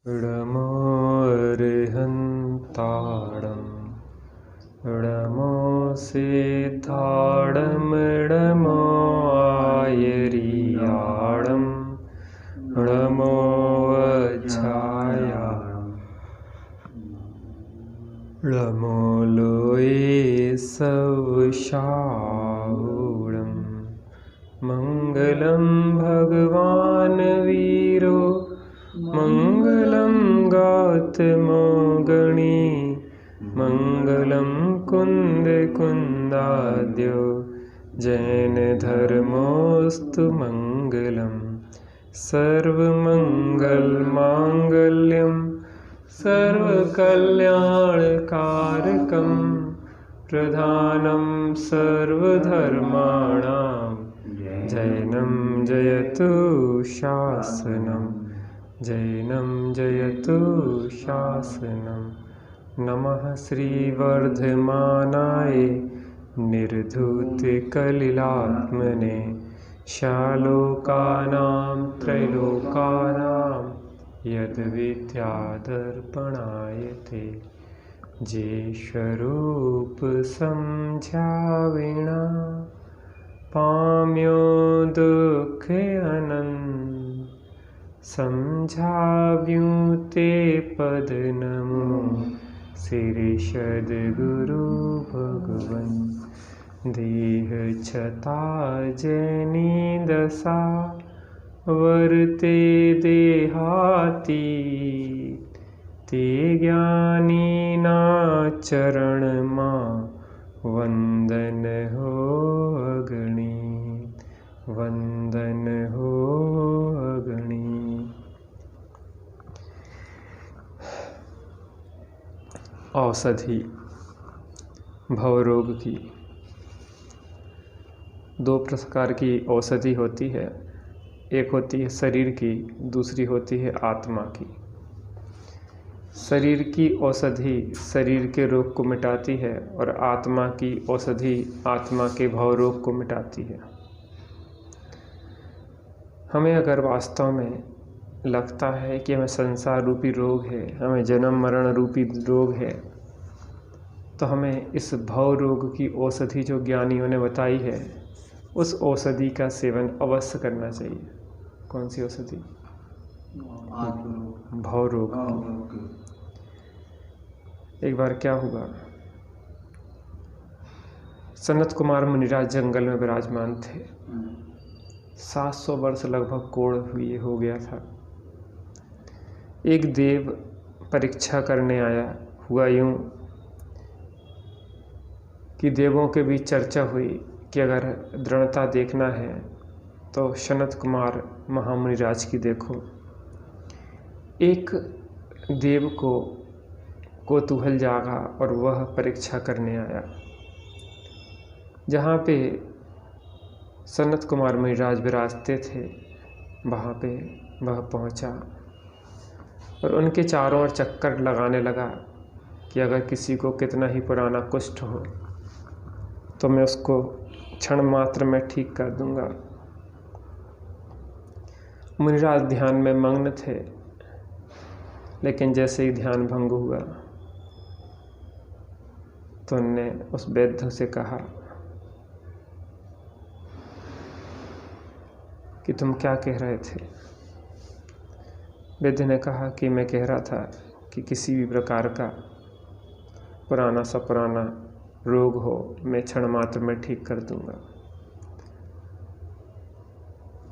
नमो अर्हन्ताणं नमो सिद्धाणं नमो आयर्याणं नमो अच्छायां नमो लोये सवशाहुणं मङ्गलं भगवान् वीरो मङ्गलं गौतमो गणी मङ्गलं कुन्दकुन्दाद्यो जैनधर्मोऽस्तु मङ्गलं सर्वमङ्गलमाङ्गल्यं सर्वकल्याणकारकं प्रधानं सर्वधर्माणां जैनं जयतु शासनम् जैनं जयतु शासनं। नमः श्रीवर्धमानाय निर्धूतकलिलात्मने शालोकानां त्रैलोकानां यद्विद्यादर्पणाय ते जे स्वरूप समझाविना पाम्यो दुख अनंत समझाव्यूं ते पद नमो श्री सद्गुरु भगवन देह छता जैनी दशा वर्ते देहाती ते ज्ञानी ना चरण मां वंदन हो अगणी वंदन हो अगणी। औषधि भवरोग की दो प्रकार की औषधि होती है। एक होती है शरीर की, दूसरी होती है आत्मा की। शरीर की औषधि शरीर के रोग को मिटाती है और आत्मा की औषधि आत्मा के भवरोग को मिटाती है। हमें अगर वास्तव में लगता है कि हमें संसार रूपी रोग है, हमें जन्म मरण रूपी रोग है, तो हमें इस भव रोग की औषधि जो ज्ञानियों ने बताई है उस औषधि का सेवन अवश्य करना चाहिए। कौन सी औषधि? भव रोग की। एक बार क्या हुआ, सनत कुमार मुनिराज जंगल में विराजमान थे। 700 वर्ष लगभग कोढ़ हुए हो गया था। एक देव परीक्षा करने आया। हुआ यूं कि देवों के बीच चर्चा हुई कि अगर दृढ़ता देखना है तो सनत कुमार महामुनिराज की देखो। एक देव को कौतूहल जागा और वह परीक्षा करने आया। जहाँ पे सनत कुमार मुनिराज विराजते थे वहाँ पे वह पहुँचा और उनके चारों ओर चक्कर लगाने लगा कि अगर किसी को कितना ही पुराना कुष्ठ हो तो मैं उसको क्षण मात्र में ठीक कर दूंगा। मुनिराज ध्यान में मग्न थे, लेकिन जैसे ही ध्यान भंग हुआ तो उनने उस वैद्य से कहा कि तुम क्या कह रहे थे? वैद्य ने कहा कि मैं कह रहा था कि किसी भी प्रकार का पुराना सा पुराना रोग हो मैं क्षण मात्र में ठीक कर दूंगा।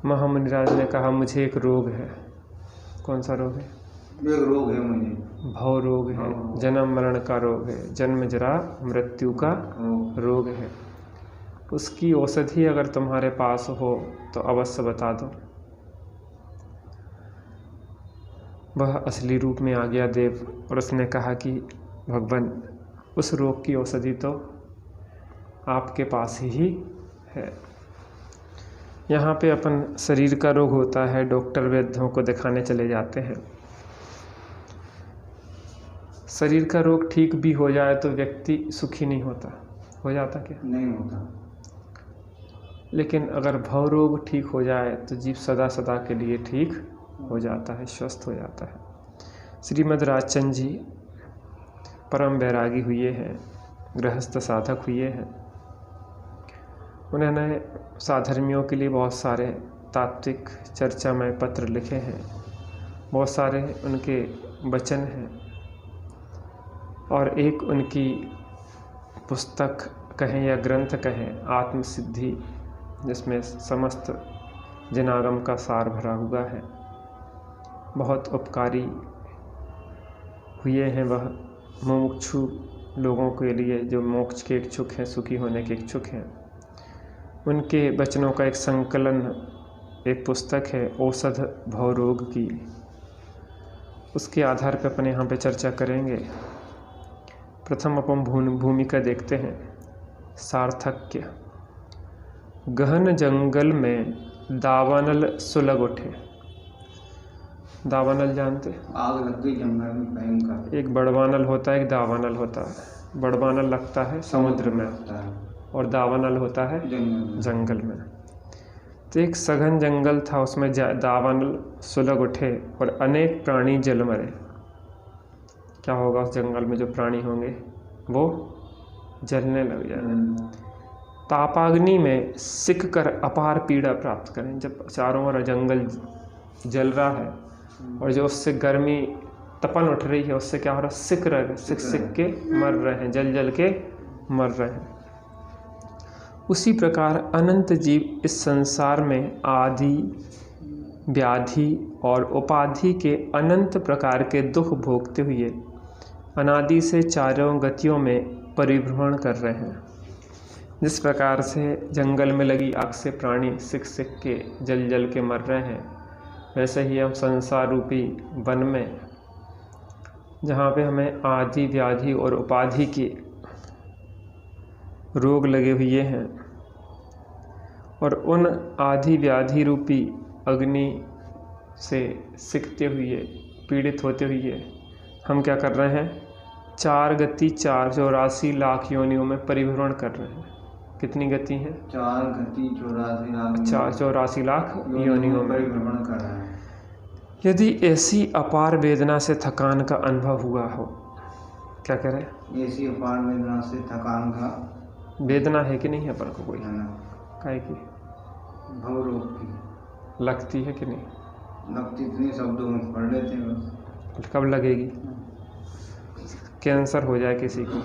महामुनिराज ने कहा मुझे एक रोग है। कौन सा रोग है? एक रोग है मुझे, भव रोग है, जन्म मरण का रोग है, जन्म जरा मृत्यु का रोग है। उसकी औषधि अगर तुम्हारे पास हो तो अवश्य बता दो। वह असली रूप में आ गया देव और उसने कहा कि भगवान उस रोग की औषधि तो आपके पास ही है। यहाँ पे अपन शरीर का रोग होता है, डॉक्टर वैद्यों को दिखाने चले जाते हैं। शरीर का रोग ठीक भी हो जाए तो व्यक्ति सुखी नहीं होता। हो जाता क्या? नहीं होता। लेकिन अगर भव रोग ठीक हो जाए तो जीव सदा सदा के लिए ठीक हो जाता है, स्वस्थ हो जाता है। श्रीमद् राजचंद जी परम वैरागी हुए हैं, गृहस्थ साधक हुए हैं। उन्होंने साधर्मियों के लिए बहुत सारे तात्विक चर्चामय पत्र लिखे हैं, बहुत सारे उनके वचन हैं, और एक उनकी पुस्तक कहें या ग्रंथ कहें, आत्मसिद्धि, जिसमें समस्त जनागम का सार भरा हुआ है, बहुत उपकारी हुए हैं। वह मुमुक्षु लोगों के लिए जो मोक्ष के इच्छुक हैं, सुखी होने के इच्छुक हैं, उनके वचनों का एक संकलन, एक पुस्तक है औषध भवरोग की। उसके आधार पर अपन यहाँ पे चर्चा करेंगे। प्रथम अपन भूमिका देखते हैं। सार्थक्य। गहन जंगल में दावानल सुलग उठे। दावानल जानते? आग लग गई जंगल में भयंकर। एक बड़वानल होता है, एक दावानल होता है। बड़वानल लगता है समुद्र में और दावानल होता है जंगल में। तो एक सघन जंगल था, उसमें दावानल सुलग उठे और अनेक प्राणी जल मरे। क्या होगा उस जंगल में? जो प्राणी होंगे वो जलने लग जाए। तापाग्नि में सिक कर अपार पीड़ा प्राप्त करें। जब चारों ओर जंगल जल रहा है और जो उससे गर्मी तपन उठ रही है, उससे क्या हो रहा है? सिक रहे, सिक के मर रहे हैं, जल जल के मर रहे हैं। उसी प्रकार अनंत जीव इस संसार में आदि व्याधि और उपाधि के अनंत प्रकार के दुख भोगते हुए अनादि से चारों गतियों में परिभ्रमण कर रहे हैं। जिस प्रकार से जंगल में लगी आग से प्राणी सिक सिक के जल जल के मर रहे हैं, वैसे ही हम संसार रूपी वन में, जहाँ पे हमें आदि व्याधि और उपाधि के रोग लगे हुए हैं, और उन आदि व्याधि रूपी अग्नि से सिकते हुए, पीड़ित होते हुए हम क्या कर रहे हैं? 484 लाख योनियों में परिभ्रमण कर रहे हैं। कितनी गति है? 84 लाख योनियों में परिभ्रमण कर रहे हैं। यदि ऐसी अपार वेदना से थकान का अनुभव हुआ हो, क्या करें? ऐसी अपार वेदना से थकान का वेदना है कि नहीं है अपन को? कोई काहे की? भवरोग की लगती है कि नहीं? लगती इतने शब्दों में पढ़ लेते हैं। कब लगेगी? कैंसर हो जाए किसी को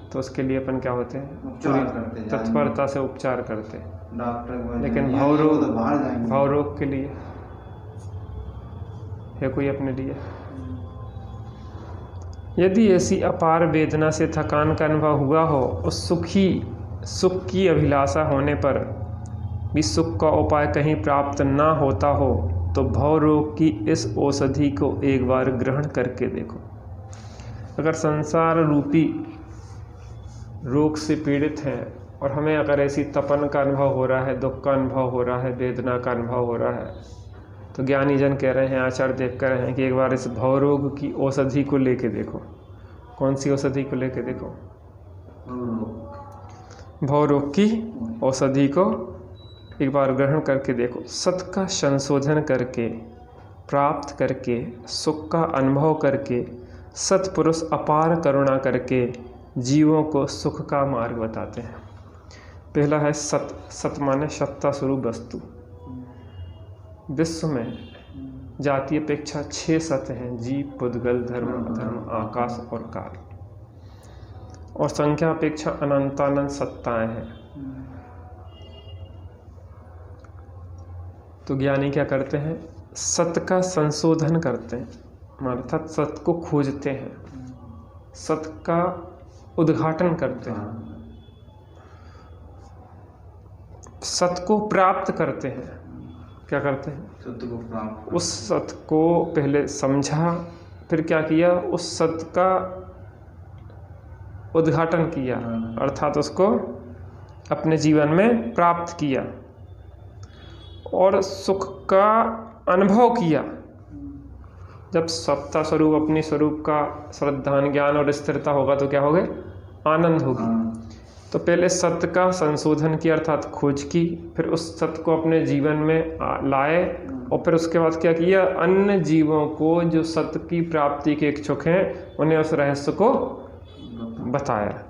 तो उसके लिए अपन क्या होते हैं? उपचार करते, तत्परता से उपचार करते डॉक्टर। लेकिन भवरोग के लिए है कोई अपने लिए? यदि ऐसी अपार वेदना से थकान का अनुभव हुआ हो, उस सुख की अभिलाषा होने पर भी सुख का उपाय कहीं प्राप्त ना होता हो, तो भवरोग की इस औषधि को एक बार ग्रहण करके देखो। अगर संसार रूपी रोग से पीड़ित हैं और हमें अगर ऐसी तपन का अनुभव हो रहा है, दुख का अनुभव हो रहा है, वेदना का अनुभव हो रहा है, तो ज्ञानी जन कह रहे हैं, आचार्य देव कह रहे हैं कि एक बार इस भवरोग की औषधि को लेके देखो। कौन सी औषधि को लेके देखो? भवरोग की औषधि को एक बार ग्रहण करके देखो। सत का संशोधन करके, प्राप्त करके, सुख का अनुभव करके, सत्पुरुष अपार करुणा करके जीवों को सुख का मार्ग बताते हैं। पहला है सत। सत माने सत्ता स्वरूप वस्तु। विश्व में जाति अपेक्षा 6 सत्य हैं: जीव, पुद्गल, धर्म, अधर्म, आकाश और काल। और संख्या अपेक्षा अनंतानंत सत्ताएं हैं। तो ज्ञानी क्या करते हैं? सत्य का संशोधन करते हैं, अर्थात सत्य को खोजते हैं, सत्य का उद्घाटन करते हैं, सत्य को प्राप्त करते हैं। क्या करते हैं? सत्य को प्राप्त। उस सत्य को पहले समझा, फिर क्या किया? उस सत्य का उद्घाटन किया, अर्थात उसको अपने जीवन में प्राप्त किया और सुख का अनुभव किया। जब सत्ता स्वरूप अपनी स्वरूप का श्रद्धा, ज्ञान और स्थिरता होगा तो क्या होगा? आनंद होगी। तो पहले सत्य का संशोधन किया, अर्थात खोज की, फिर उस सत्य को अपने जीवन में लाए और फिर उसके बाद क्या किया, अन्य जीवों को जो सत्य की प्राप्ति के इच्छुक हैं उन्हें उस रहस्य को बताया।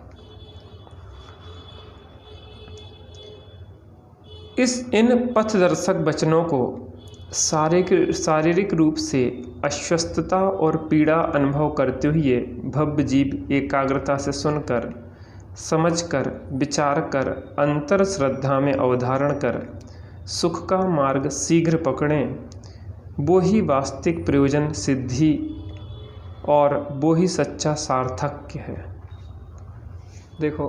इन पथदर्शक वचनों को शारीरिक रूप से अस्वस्थता और पीड़ा अनुभव करते हुए भव्य जीव एकाग्रता से सुनकर, समझकर, विचार कर, अंतर श्रद्धा में अवधारण कर सुख का मार्ग शीघ्र पकड़ें, वो ही वास्तविक प्रयोजन सिद्धि और वो ही सच्चा सार्थक्य है। देखो,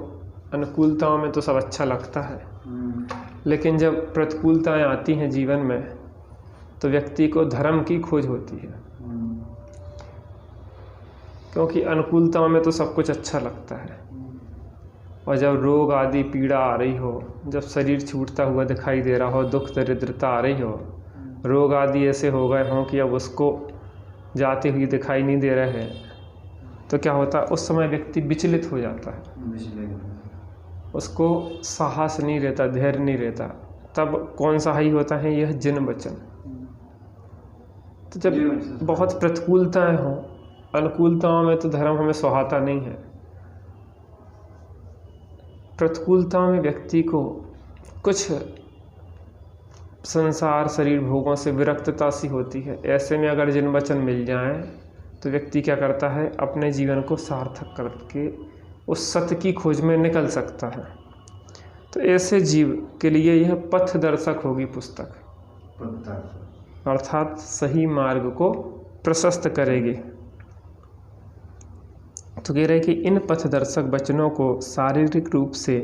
अनुकूलताओं में तो सब अच्छा लगता है, लेकिन जब प्रतिकूलताएं आती हैं जीवन में तो व्यक्ति को धर्म की खोज होती है, क्योंकि अनुकूलताओं में तो सब कुछ अच्छा लगता है, और जब रोग आदि पीड़ा आ रही हो, जब शरीर छूटता हुआ दिखाई दे रहा हो, दुख दरिद्रता आ रही हो, रोग आदि ऐसे हो गए हों कि अब उसको जाते हुए दिखाई नहीं दे रहे हैं, तो क्या होता है, उस समय व्यक्ति विचलित हो जाता है, उसको साहस नहीं रहता, धैर्य नहीं रहता। तब कौन सा ही होता है, यह जिन वचन। तो जब बहुत प्रतिकूलताएं हों, अनुकूलताओं में तो धर्म हमें सुहाता नहीं है, प्रतिकूलताओं में व्यक्ति को कुछ संसार शरीर भोगों से विरक्तता सी होती है। ऐसे में अगर जिन वचन मिल जाएं तो व्यक्ति क्या करता है, अपने जीवन को सार्थक करके उस सत्य की खोज में निकल सकता है। तो ऐसे जीव के लिए यह पथदर्शक होगी पुस्तक, अर्थात सही मार्ग को प्रशस्त करेगी। तो कह रहे कि इन पथदर्शक वचनों को शारीरिक रूप से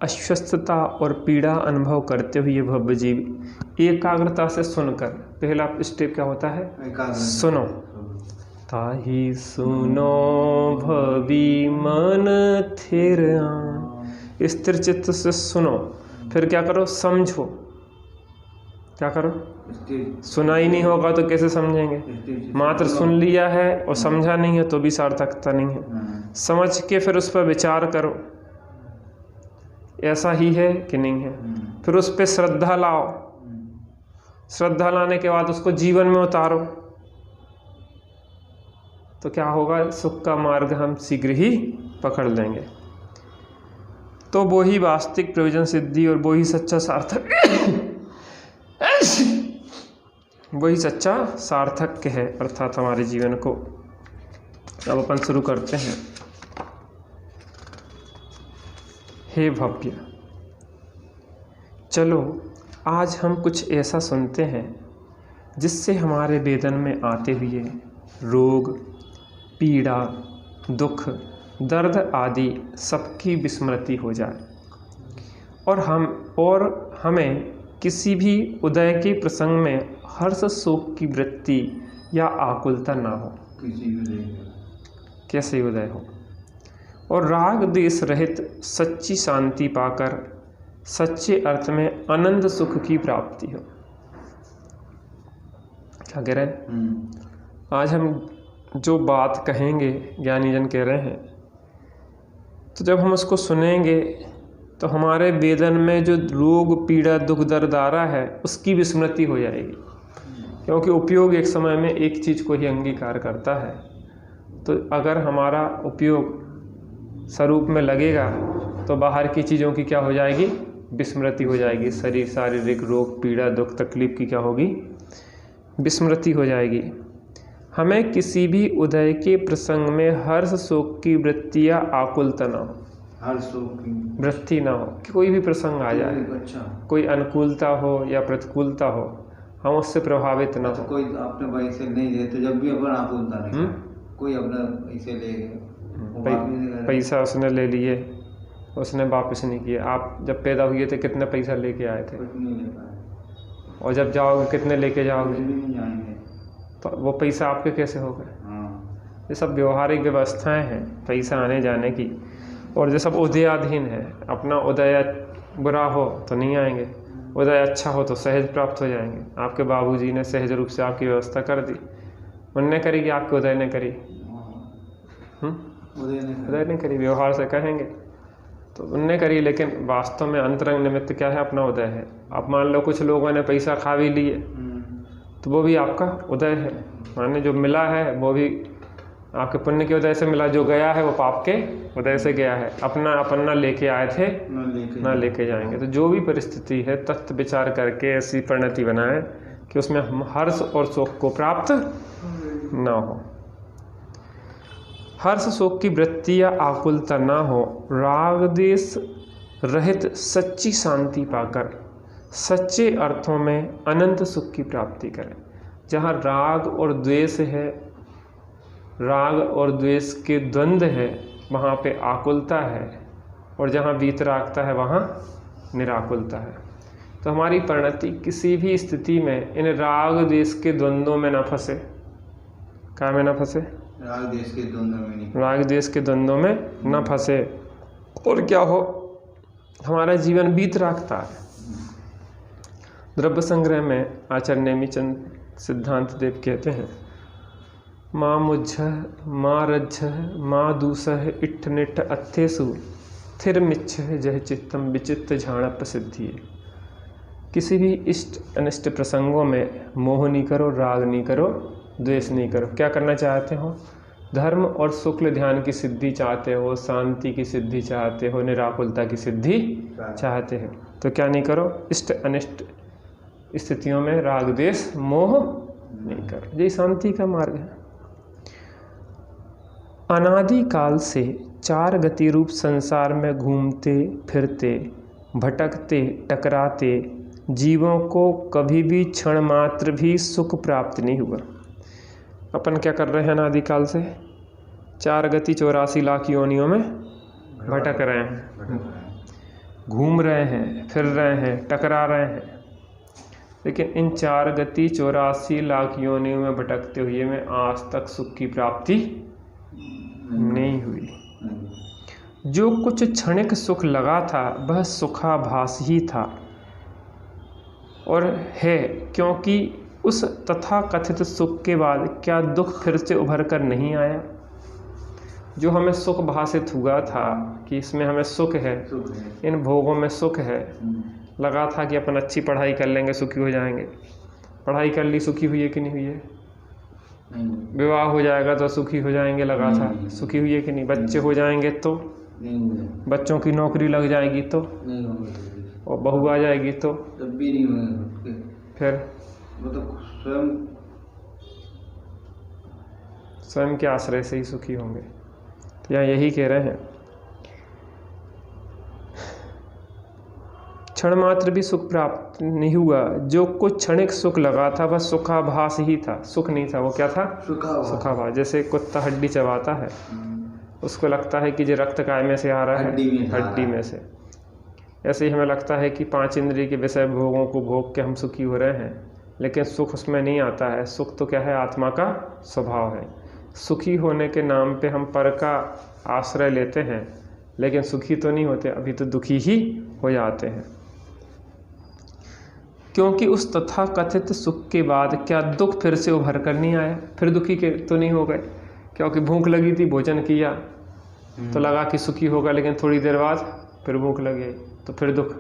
अस्वस्थता और पीड़ा अनुभव करते हुए भव्य जीव एकाग्रता से सुनकर, पहला स्टेप क्या होता है, सुनो, ताहि सुनो भवी मन थिर, स्थिर चित्त से सुनो। फिर क्या करो, समझो। क्या करो, सुना ही नहीं होगा तो कैसे समझेंगे, मात्र सुन लिया है और समझा नहीं है तो भी सार्थकता नहीं है। समझ के फिर उस पर विचार करो, ऐसा ही है कि नहीं है, फिर उस पर श्रद्धा लाओ, श्रद्धा लाने के बाद उसको जीवन में उतारो, तो क्या होगा, सुख का मार्ग हम शीघ्र ही पकड़ लेंगे। तो वो ही वास्तविक प्रयोजन सिद्धि और वो ही सच्चा सार्थक वही सच्चा सार्थक्य है, अर्थात हमारे जीवन को। अब अपन शुरू करते हैं। हे भव्य, चलो आज हम कुछ ऐसा सुनते हैं जिससे हमारे वेदन में आते हुए रोग, पीड़ा, दुख, दर्द आदि सबकी विस्मृति हो जाए और हमें किसी भी उदय के प्रसंग में हर्ष शोक की वृत्ति या आकुलता ना हो, कैसे उदय हो, और राग द्वेष रहित सच्ची शांति पाकर सच्चे अर्थ में अनंत सुख की प्राप्ति हो। क्या कह रहे हैं, आज हम जो बात कहेंगे ज्ञानी जन कह रहे हैं, तो जब हम उसको सुनेंगे तो हमारे वेदन में जो रोग, पीड़ा, दुख, दर्द आ रहा है उसकी विस्मृति हो जाएगी, क्योंकि उपयोग एक समय में एक चीज़ को ही अंगीकार करता है। तो अगर हमारा उपयोग स्वरूप में लगेगा तो बाहर की चीज़ों की क्या हो जाएगी, विस्मृति हो जाएगी। शारीरिक रोग, पीड़ा, दुख, तकलीफ की क्या होगी, विस्मृति हो जाएगी। हमें किसी भी उदय के प्रसंग में हर्ष शोक की वृत्ति या आकुलता ना हो, वृत्ति ना हो कि कोई भी प्रसंग आ जाए, कोई अनुकूलता हो या प्रतिकूलता हो, हम उससे प्रभावित ना हो। कोई अपने भाई से नहीं दे तो जब भी अपन आकुलता नहीं, कोई अपना पैसे ले पैसा उसने ले लिए, उसने वापस नहीं किया। आप जब पैदा हुए थे कितने पैसा लेके आए थे, और जब जाओगे कितने लेके जाओगे, तो वो पैसा आपके कैसे हो गए। ये सब व्यवहारिक व्यवस्थाएं हैं पैसा आने जाने की, और ये सब उदयाधीन है। अपना उदय बुरा हो तो नहीं आएंगे, उदय अच्छा हो तो सहज प्राप्त हो जाएंगे। आपके बाबूजी ने सहज रूप से आपकी व्यवस्था कर दी, उनने करी कि आपके उदय ने करी, उदय ने करी, व्यवहार से कहेंगे तो उनने करी, लेकिन वास्तव में अंतरंग निमित्त क्या है, अपना उदय है। अब मान लो कुछ लोगों ने पैसा खा भी लिए तो वो भी आपका उदय है, माने जो मिला है वो भी आपके पुण्य के उदय से मिला, जो गया है वो पाप के उदय से गया है। अपना लेके आए थे ना लेके जाएंगे। तो जो भी परिस्थिति है तत्व विचार करके ऐसी परिणति बनाए कि उसमें हम हर्ष और शोक को प्राप्त ना हो। हर्ष शोक की वृत्ति या आकुलता ना हो, राग देश रहित सच्ची शांति पाकर सच्चे अर्थों में अनंत सुख की प्राप्ति करें। जहाँ राग और द्वेष है, राग और द्वेष के द्वंद्व है, वहाँ पे आकुलता है, और जहाँ वीतरागता है वहाँ निराकुलता है। तो हमारी परिणति किसी भी स्थिति में इन राग द्वेष के द्वंद्वों में न फंसे। क्या में न फंसे? राग द्वेष के द्वंद्व में नहीं, राग द्वेष के द्वंद्वों में न फंसे, और क्या हो, हमारा जीवन वीतरागता है। द्रव्य संग्रह में आचार्य नेमिचंद सिद्धांत देव कहते हैं, माँ मुझ्झः माँ रज्झः माँ दूसः इट्ठ निट्ठ अत्थेसु थिर मिच्छः जह चित्तम विचित्त झाण प्रसिद्धि। किसी भी इष्ट अनिष्ट प्रसंगों में मोह नहीं करो, राग नहीं करो, द्वेष नहीं करो। क्या करना चाहते हो? धर्म और शुक्ल ध्यान की सिद्धि चाहते हो, शांति की सिद्धि चाहते हो, निराकुलता की सिद्धि चाहते हो, तो क्या नहीं करो? इष्ट अनिष्ट स्थितियों में राग द्वेष मोह नहीं करो। यही शांति का मार्ग है। अनादि काल से चार गति रूप संसार में घूमते फिरते भटकते टकराते जीवों को कभी भी क्षण मात्र भी सुख प्राप्त नहीं हुआ। अपन क्या कर रहे हैं? अनादि काल से चार गति 84 लाख योनियों में भटक रहे हैं, घूम रहे हैं, फिर रहे हैं, टकरा रहे हैं। लेकिन इन चार गति 84 लाख योनियों में भटकते हुए में आज तक सुख की प्राप्ति नहीं हुई। जो कुछ क्षणिक सुख लगा था वह सुखाभास ही था और है, क्योंकि उस तथा कथित सुख के बाद क्या दुख फिर से उभर कर नहीं आया? जो हमें सुख भाषित हुआ था कि इसमें हमें सुख है, इन भोगों में सुख है, लगा था कि अपन अच्छी पढ़ाई कर लेंगे सुखी हो जाएंगे। पढ़ाई कर ली, सुखी हुई है कि नहीं हुई है? विवाह हो जाएगा तो सुखी हो जाएंगे, लगा था, सुखी हुई है कि नहीं? बच्चे हो जाएंगे तो, बच्चों की नौकरी लग जाएगी तो, और बहू आ जाएगी तो, तब भी नहीं होंगे। फिर वो तो स्वयं के आश्रय से ही सुखी होंगे। तो यहाँ यही कह रहे हैं, क्षण मात्र भी सुख प्राप्त नहीं हुआ। जो कुछ क्षणिक सुख लगा था वह सुखाभास ही था, सुख नहीं था। वो क्या था? सुखाभास। जैसे कुत्ता हड्डी चबाता है, उसको लगता है कि जो रक्त काय में से आ रहा है, हड्डी में से। ऐसे ही हमें लगता है कि 5 इंद्रिय के विषय भोगों को भोग के हम सुखी हो रहे हैं, लेकिन सुख उसमें नहीं आता है। सुख तो क्या है? आत्मा का स्वभाव है। सुखी होने के नाम पे हम पर का आश्रय लेते हैं, लेकिन सुखी तो नहीं होते, अभी तो दुखी ही हो जाते हैं। क्योंकि उस तथा कथित सुख के बाद क्या दुख फिर से उभर कर नहीं आया? फिर दुखी के तो नहीं हो गए, क्योंकि भूख लगी थी, भोजन किया तो लगा कि सुखी होगा, लेकिन थोड़ी देर बाद फिर भूख लगी तो फिर दुख।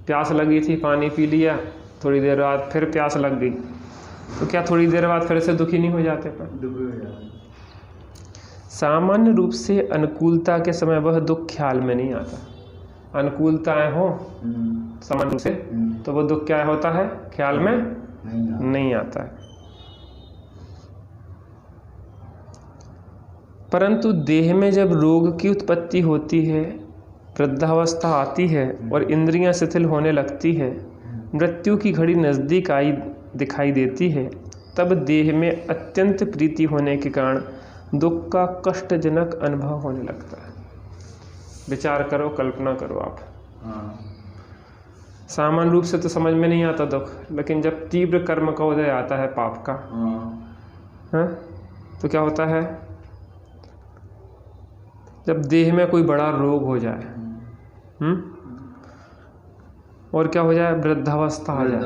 प्यास लगी थी, पानी पी लिया, थोड़ी देर बाद फिर प्यास लग गई, तो क्या थोड़ी देर बाद फिर से दुखी नहीं हो जाते? सामान्य रूप से अनुकूलता के समय वह दुख ख्याल में नहीं आता। अनुकूलताएं हो सामान्य रूप से तो वो दुख क्या होता है? ख्याल में नहीं आता है। परंतु देह में जब रोग की उत्पत्ति होती है, वृद्धावस्था आती है और इंद्रियां शिथिल होने लगती है, मृत्यु की घड़ी नज़दीक आई दिखाई देती है, तब देह में अत्यंत प्रीति होने के कारण दुख का कष्टजनक अनुभव होने लगता है। विचार करो, कल्पना करो आप। सामान्य रूप से तो समझ में नहीं आता दुख, लेकिन जब तीव्र कर्म का उदय आता है पाप का, तो क्या होता है? जब देह में कोई बड़ा रोग हो जाए, और क्या हो जाए? वृद्धावस्था आ जाए,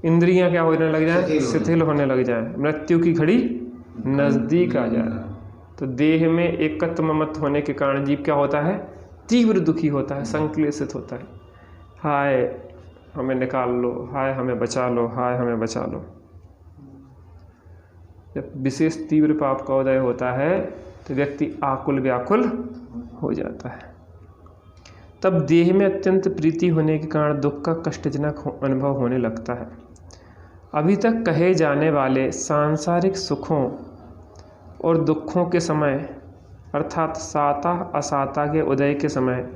इंद्रियां क्या होने लग जाए? शिथिल होने लग जाए, मृत्यु की घड़ी नज़दीक आ जाए, तो देह में एकत्व ममत्व होने के कारण जीव क्या होता है? तीव्र दुखी होता है, संक्लेशित होता है। हाय हमें निकाल लो, हाय हमें बचा लो, हाय हमें बचा लो। जब विशेष तीव्र पाप का उदय होता है तो व्यक्ति आकुल व्याकुल हो जाता है। तब देह में अत्यंत प्रीति होने के कारण दुख का कष्टजनक अनुभव होने लगता है। अभी तक कहे जाने वाले सांसारिक सुखों और दुखों के समय अर्थात साता असाता के उदय के समय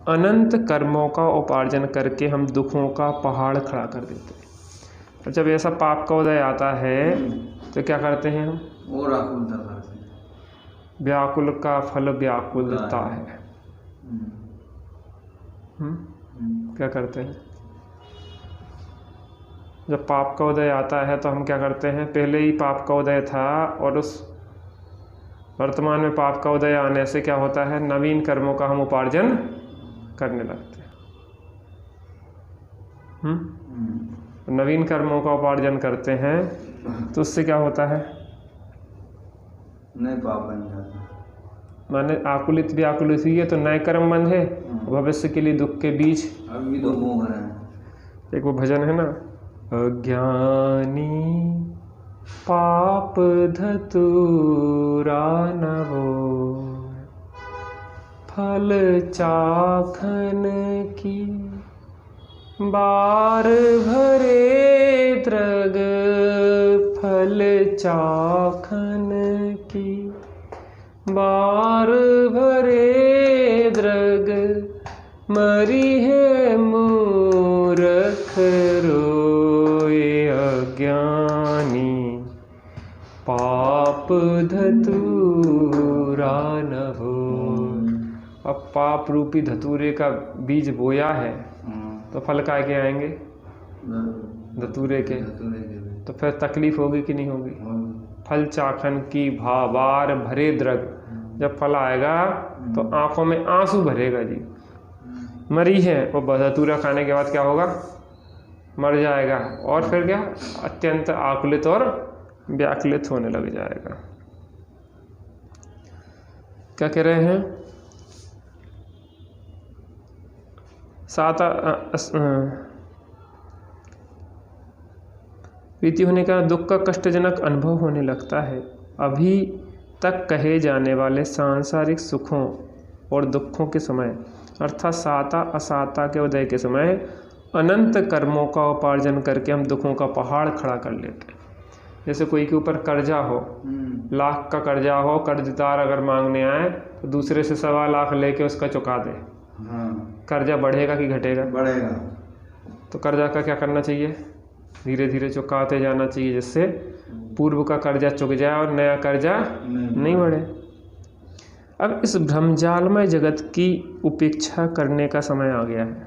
अनंत कर्मों का उपार्जन करके हम दुखों का पहाड़ खड़ा कर देते हैं। और जब ऐसा पाप का उदय आता है तो क्या करते हैं हम? और आकुलता करते हैं। व्याकुल का फल व्याकुलता है। क्या करते हैं? जब पाप का उदय आता है तो हम क्या करते हैं? पहले ही पाप का उदय था और उस वर्तमान में पाप का उदय आने से क्या होता है? नवीन कर्मों का हम उपार्जन करने लगते हैं। नवीन कर्मों का उपार्जन करते हैं तो उससे क्या होता है? नए पाप बन जाते हैं। माने आकुलित व्याकुलित हुई है तो नए कर्म बंध है, भविष्य के लिए दुख के बीज। अभी तो मोह है। एक वो भजन है ना, अज्ञानी पाप धतूरा नवो फल चाखन की बार भरे द्रग, फल चाखन की बार भरे द्रग, मरी है मूर्ख रोए अज्ञानी पाप धतूरा न हो। अब पाप रूपी धतूरे का बीज बोया है तो फल काय के आएंगे? धतूरे के। तो फिर तकलीफ होगी कि नहीं होगी? फल चाखन की भावार भरे द्रग, जब फल आएगा तो आंखों में आंसू भरेगा जी। मरी है वो धतूरा खाने के बाद क्या होगा? मर जाएगा और फिर क्या? अत्यंत आकुलित और व्याकुलित होने लग जाएगा। क्या कह रहे हैं? प्रीति होने का दुख का कष्टजनक अनुभव होने लगता है। अभी तक कहे जाने वाले सांसारिक सुखों और दुखों के समय अर्थात साता असाता के उदय के समय अनंत कर्मों का उपार्जन करके हम दुखों का पहाड़ खड़ा कर लेते हैं। जैसे कोई के ऊपर कर्जा हो, लाख का कर्जा हो, कर्जदार अगर मांगने आए तो दूसरे से 1.25 लाख लेके उसका चुका दे। कर्जा बढ़ेगा कि घटेगा? बढ़ेगा। तो कर्जा का क्या करना चाहिए? धीरे धीरे चुकाते जाना चाहिए, जिससे पूर्व का कर्जा चुक जाए और नया कर्जा नहीं बढ़े। अब इस भ्रमजालमय जगत की उपेक्षा करने का समय आ गया है।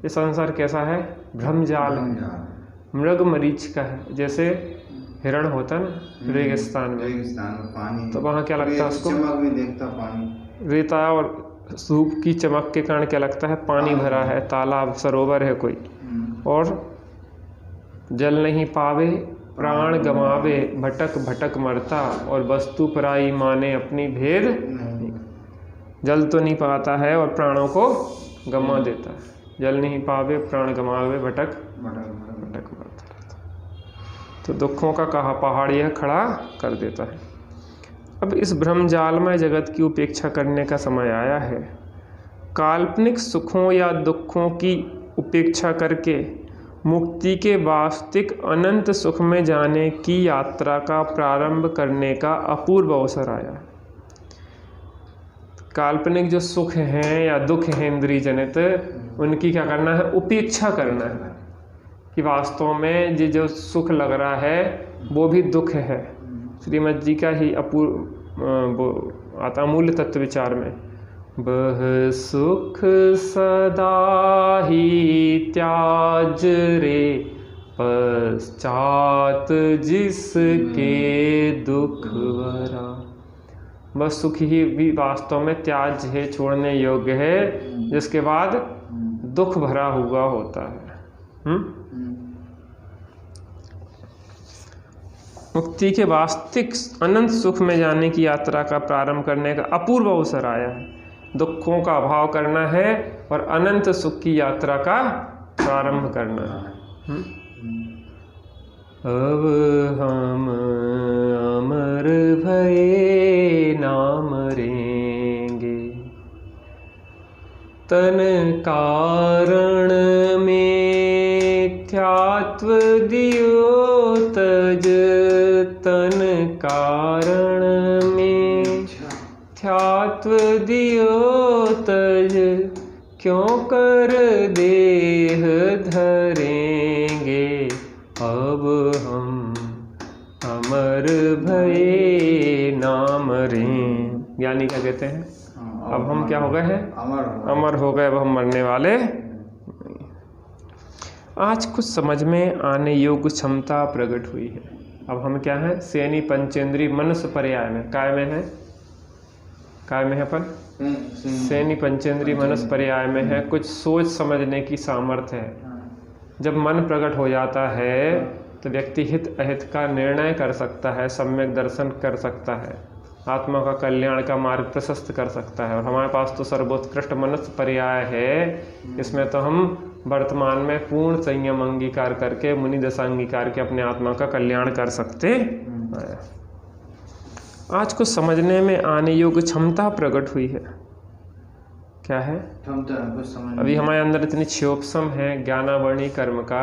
ये संसार कैसा है? भ्रमजाल है, मृग मरीच का है। जैसे हिरण होता है ना रेगिस्तान में पानी, तो वहाँ क्या लगता है उसको? चमक में देखता पानी, रेता और सूप की चमक के कारण क्या लगता है? पानी भरा है, तालाब सरोवर है कोई। और जल नहीं पावे प्राण गमावे, भटक भटक मरता, और वस्तु पराई माने अपनी भेद। जल तो नहीं पाता है और प्राणों को गमा देता है। जल नहीं पावे प्राण गमावे, भटक भटक मरता रहता। तो दुखों का कहा पहाड़ यह खड़ा कर देता है। अब इस भ्रमजालमय जगत की उपेक्षा करने का समय आया है। काल्पनिक सुखों या दुखों की उपेक्षा करके मुक्ति के वास्तविक अनंत सुख में जाने की यात्रा का प्रारंभ करने का अपूर्व अवसर आया है। काल्पनिक जो सुख हैं या दुख हैं इंद्रिय जनित, उनकी क्या करना है? उपेक्षा करना है कि वास्तव में ये जो सुख लग रहा है वो भी दुख है। श्रीमद जी का ही अपूर्व आता मूल्य तत्व विचार में, बह सुख सदा ही त्याज रे, पश्चात जिसके दुख भरा। बस सुख ही भी वास्तव में त्याज है, छोड़ने योग्य है, जिसके बाद दुख भरा हुआ होता है। मुक्ति के वास्तविक अनंत सुख में जाने की यात्रा का प्रारंभ करने का अपूर्व अवसर आया है। दुखों का अभाव करना है और अनंत सुख की यात्रा का प्रारंभ करना है। अब हम अमर भये ना मरेंगे, तन कारण मिथ्यात्व दियो तज, तन कारण मिथ्यात्व दियो तज, क्यों कर देह धरेंगे, अब हम अमर भये ना मरें। यानी क्या कहते हैं, अब हम क्या हो गए हैं, अमर हो गए, अब हम मरने वाले। आज कुछ समझ में आने योग्य क्षमता प्रकट हुई है। अब हम क्या हैं, सेनी पंचेंद्री मनुष्य पर्याय में, काय में है, काय में है अपन, सेनी पंचेंद्री मनुष्य पर्याय में है। कुछ सोच समझने की सामर्थ्य है। जब मन प्रकट हो जाता है तो व्यक्ति हित अहित का निर्णय कर सकता है, सम्यक दर्शन कर सकता है, आत्मा का कल्याण का मार्ग प्रशस्त कर सकता है। और हमारे पास तो सर्वोत्कृष्ट मनुष्य पर्याय है। इसमें तो हम वर्तमान में पूर्ण संयम अंगीकार करके, मुनि दशा अंगीकार के अपने आत्मा का कल्याण कर सकते हैं। आज को समझने में आने योग्य क्षमता प्रकट हुई है। क्या है क्षमता? अभी हमारे अंदर इतनी क्षयोपशम है ज्ञानावरणी कर्म का,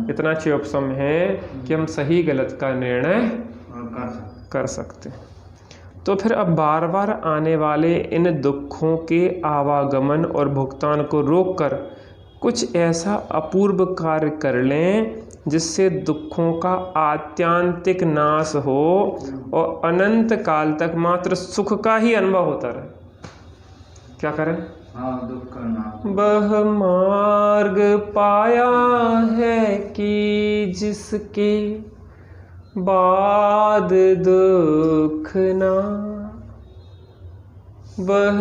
इतना क्षयोपशम है कि हम सही गलत का निर्णय कर सकते हैं। तो फिर अब बार बार आने वाले इन दुखों के आवागमन और भुगतान को रोककर कुछ ऐसा अपूर्व कार्य कर लें जिससे दुखों का आत्यांतिक नाश हो और अनंत काल तक मात्र सुख का ही अनुभव होता रहे। क्या करें? दुख का नाश। वह मार्ग पाया है कि जिसके बाद दुख ना, वह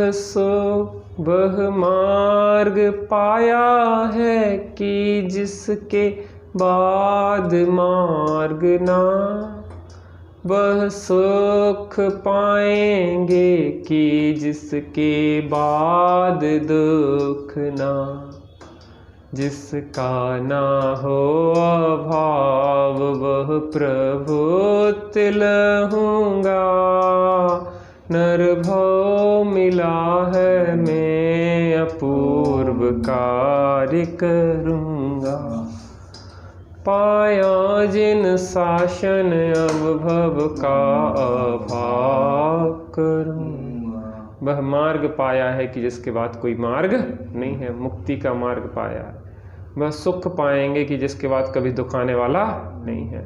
मार्ग पाया है कि जिसके बाद मार्ग ना, वह सुख पाएंगे कि जिसके बाद दुख ना। जिसका ना हो अभाव वह प्रभु तिलहूँगा, नरभव मिला है मैं अपूर्व कार्य करूँगा। पाया जिन शासन अब भव का अभाव करूँगा। वह मार्ग पाया है कि जिसके बाद कोई मार्ग नहीं है, मुक्ति का मार्ग पाया है। वह सुख पाएंगे कि जिसके बाद कभी दुख आने वाला नहीं है।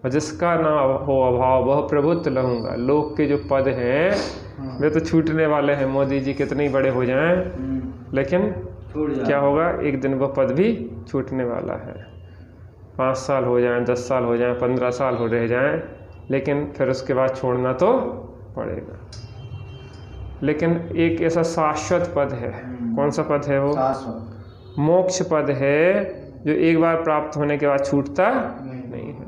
और जिसका ना हो अभाव वह प्रभुत्व लहूँगा। लोक के जो पद हैं वे तो छूटने वाले हैं। मोदी जी कितने ही बड़े हो जाएं, लेकिन क्या होगा, एक दिन वह पद भी छूटने वाला है। 5 साल हो जाएं, 10 साल हो जाएं, 15 साल हो रह जाएं, लेकिन फिर उसके बाद छोड़ना तो पड़ेगा। लेकिन एक ऐसा शाश्वत पद है। कौन सा पद है वो? मोक्ष पद है, जो एक बार प्राप्त होने के बाद छूटता नहीं है।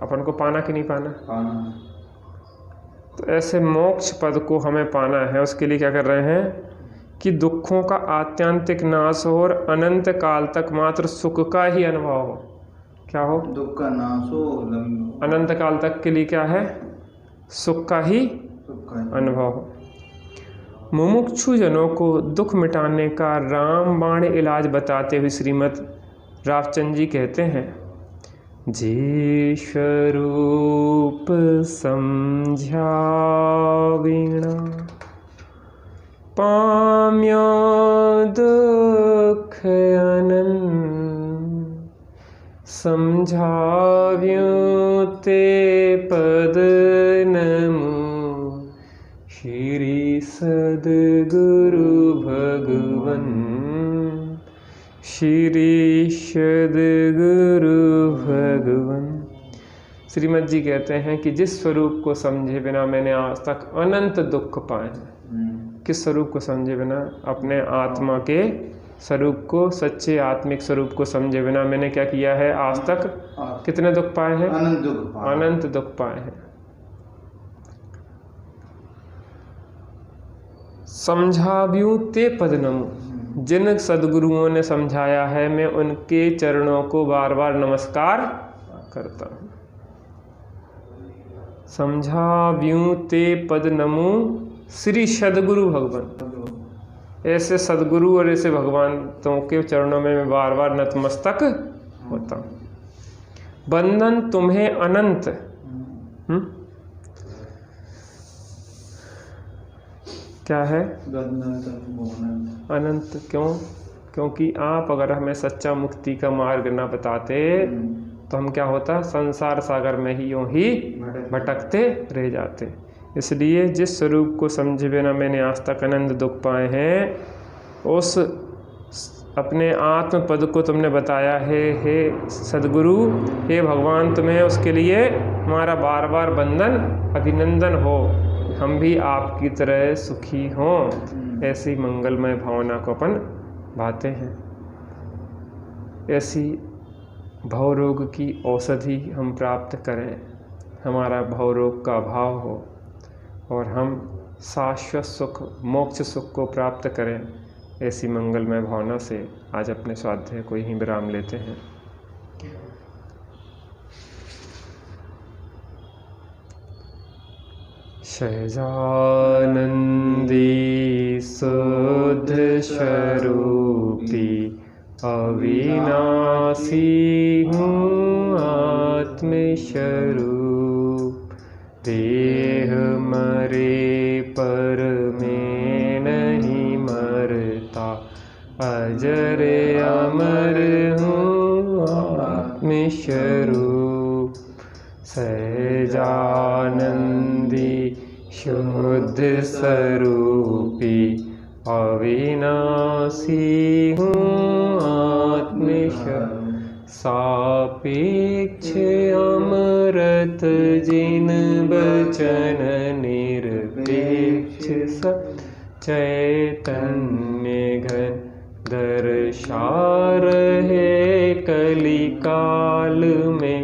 अपन को पाना कि नहीं पाना? तो ऐसे मोक्ष पद को हमें पाना है। उसके लिए क्या कर रहे हैं कि दुखों का आत्यंतिक नाश हो और अनंत काल तक मात्र सुख का ही अनुभव हो। क्या हो? दुख का नाश हो, अनंत काल तक के लिए क्या है? सुख का ही अनुभव हो। मुमुक्षु जनों को दुख मिटाने का रामबाण इलाज बताते हुए श्रीमद् रामचंद्र जी कहते हैं, जे स्वरूप समझा वीणा, पाम्यो दुख अनंत, समझाव्यों ते पद नमो, श्री सद्गुरु भगवन, श्री सद्गुरु भगवन। श्रीमद् जी कहते हैं कि जिस स्वरूप को समझे बिना मैंने आज तक अनंत दुख पाए हैं। किस स्वरूप को समझे बिना? अपने आत्मा के स्वरूप को, सच्चे आत्मिक स्वरूप को समझे बिना मैंने क्या किया है आज तक? कितने दुख पाए हैं? अनंत दुख पाए हैं। समझाव्यूं ते पद नमो, जिन सद्गुरुओं ने समझाया है मैं उनके चरणों को बार बार नमस्कार करता हूँ। समझाव्यूं ते पद नमो श्री सद्गुरु भगवान। ऐसे सद्गुरु और ऐसे भगवानों के चरणों में मैं बार बार नतमस्तक होता हूँ। बंधन तुम्हें अनंत, क्या है अनंत? क्यों? क्योंकि आप अगर हमें सच्चा मुक्ति का मार्ग न बताते तो हम क्या होता, संसार सागर में ही यूं ही भटकते रह जाते। इसलिए जिस स्वरूप को समझे बिना मैंने आज तक आनंद दुख पाए हैं, उस अपने आत्म पद को तुमने बताया है। हे सद्गुरु, हे भगवान, तुम्हें उसके लिए हमारा बार बार वंदन अभिनंदन हो। हम भी आपकी तरह सुखी हों, ऐसी मंगलमय भावना को अपन भाते हैं। ऐसी भवरोग की औषधि हम प्राप्त करें, हमारा भवरोग का अभाव हो और हम शाश्वत सुख मोक्ष सुख को प्राप्त करें। ऐसी मंगलमय भावना से आज अपने स्वाध्याय को यहीं विराम लेते हैं। सहजानंदी शुद्ध स्वरूपी अविनाशी हूँ आत्मस्वरूप। देह मरे पर मैं नहीं मरता, अजर अमर हूँ आत्मस्वरूप। सहजानंदी शुद्ध स्वरूपी अविनाशी हूँ आत्मस्वरूप। सापेक्ष अमृत जिन बचन निरपेक्ष चैतन्य घन दर्शा रहे कलिकाल में।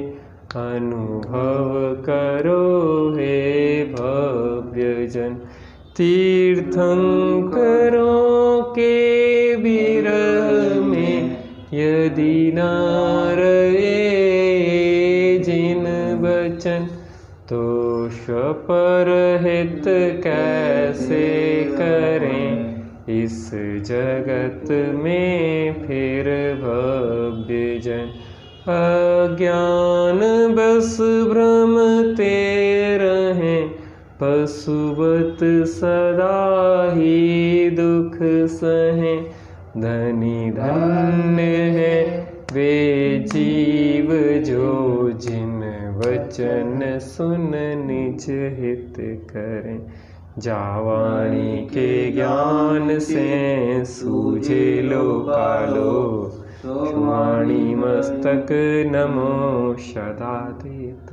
अनुभव करो हे भव्य जन, तीर्थंकरों के विरह में यदि न रहे जिन वचन, तो स्वपरहित कैसे करें इस जगत में फिर भव्य जन। अज्ञान बस भ्रमते रहें, पशुवत सदा ही दुख सहें। धनी धन्य है वे जीव जो जिन वचन सुन निज हित करें। जावाणी के ज्ञान से सूझे लोकालो, वाणी मस्तक नमो सदा देत।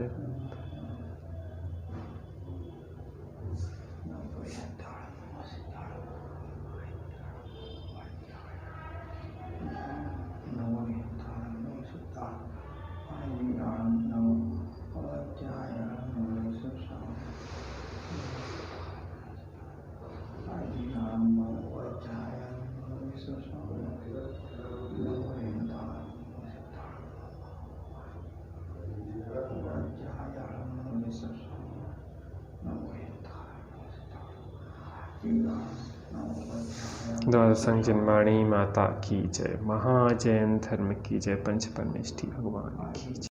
द्वादश जिनवाणी माता की जय, महाजैन धर्म की जय, पंच परमेष्ठी भगवान की जय।